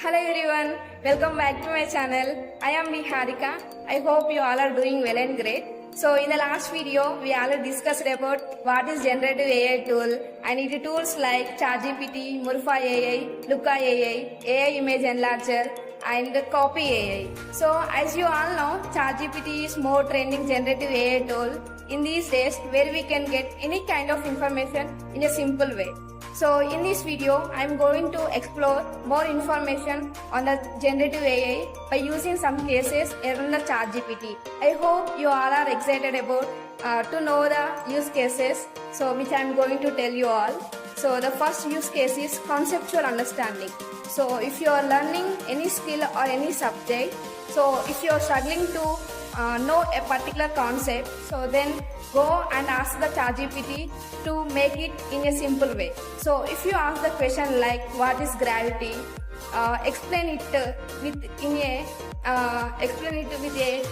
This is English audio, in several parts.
Hello everyone, welcome back to my channel. I am Niharika. I hope you all are doing well and great. So in the last video, we all discussed about what is generative AI tool and it tools like ChatGPT, Murpha AI, Luca AI, AI image enlarger and Copy AI. So as you all know, ChatGPT is more trending generative AI tool in these days where we can get any kind of information in a simple way. So in this video, I am going to explore more information on the generative AI by using some cases around the ChatGPT. I hope you all are excited about to know the use cases, so which I am going to tell you all. So the first use case is conceptual understanding. So if you are learning any skill or any subject, so if you are struggling to know a particular concept, so then go and ask the ChatGPT to make it in a simple way. So if you ask the question like what is gravity, explain it with a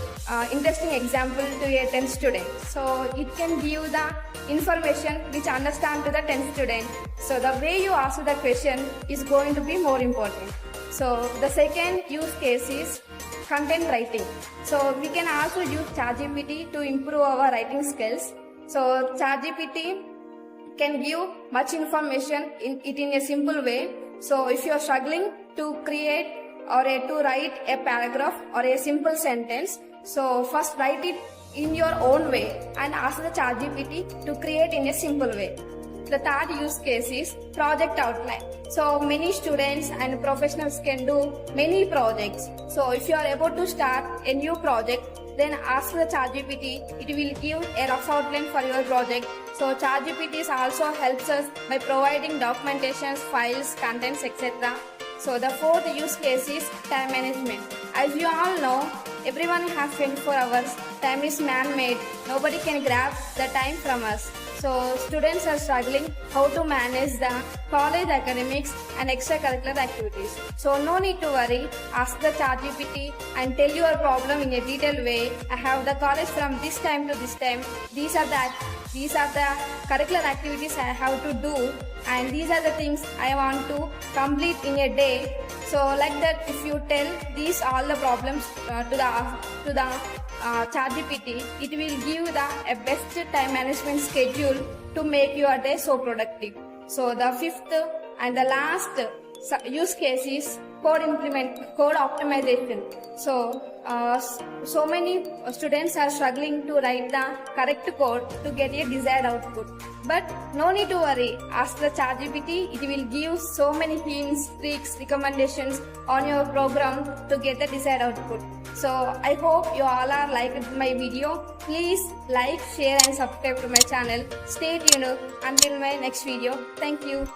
interesting example to a 10th student. So it can give the information which understand to the 10th student. So the way you ask the question is going to be more important. So the second use case is content writing. So we can also use ChatGPT to improve our writing skills. So ChatGPT can give much information in a simple way. So if you are struggling to create or to write a paragraph or a simple sentence, so first write it in your own way and ask the ChatGPT to create in a simple way. The third use case is project outline. So many students and professionals can do many projects. So if you are about to start a new project, then ask the ChatGPT. It will give a rough outline for your project. So ChatGPT also helps us by providing documentations, files, contents, etc. So the fourth use case is time management. As you all know, everyone has 24 hours. Time is man-made. Nobody can grab the time from us. So students are struggling how to manage the college academics and extracurricular activities. So no need to worry. Ask the ChatGPT and tell your problem in a detailed way. I have the college from this time to this time. These are the curricular activities I have to do, and these are the things I want to complete in a day. So like that, if you tell these all the problems to the ChatGPT, it will give a best time management schedule to make your day so productive. So the fifth and the last use case is code optimization. So many students are struggling to write the correct code to get a desired output. But no need to worry. Ask the ChatGPT. It will give so many hints, tricks, recommendations on your program to get the desired output. So I hope you all are liked my video. Please like, share and subscribe to my channel. Stay tuned until my next video. Thank you.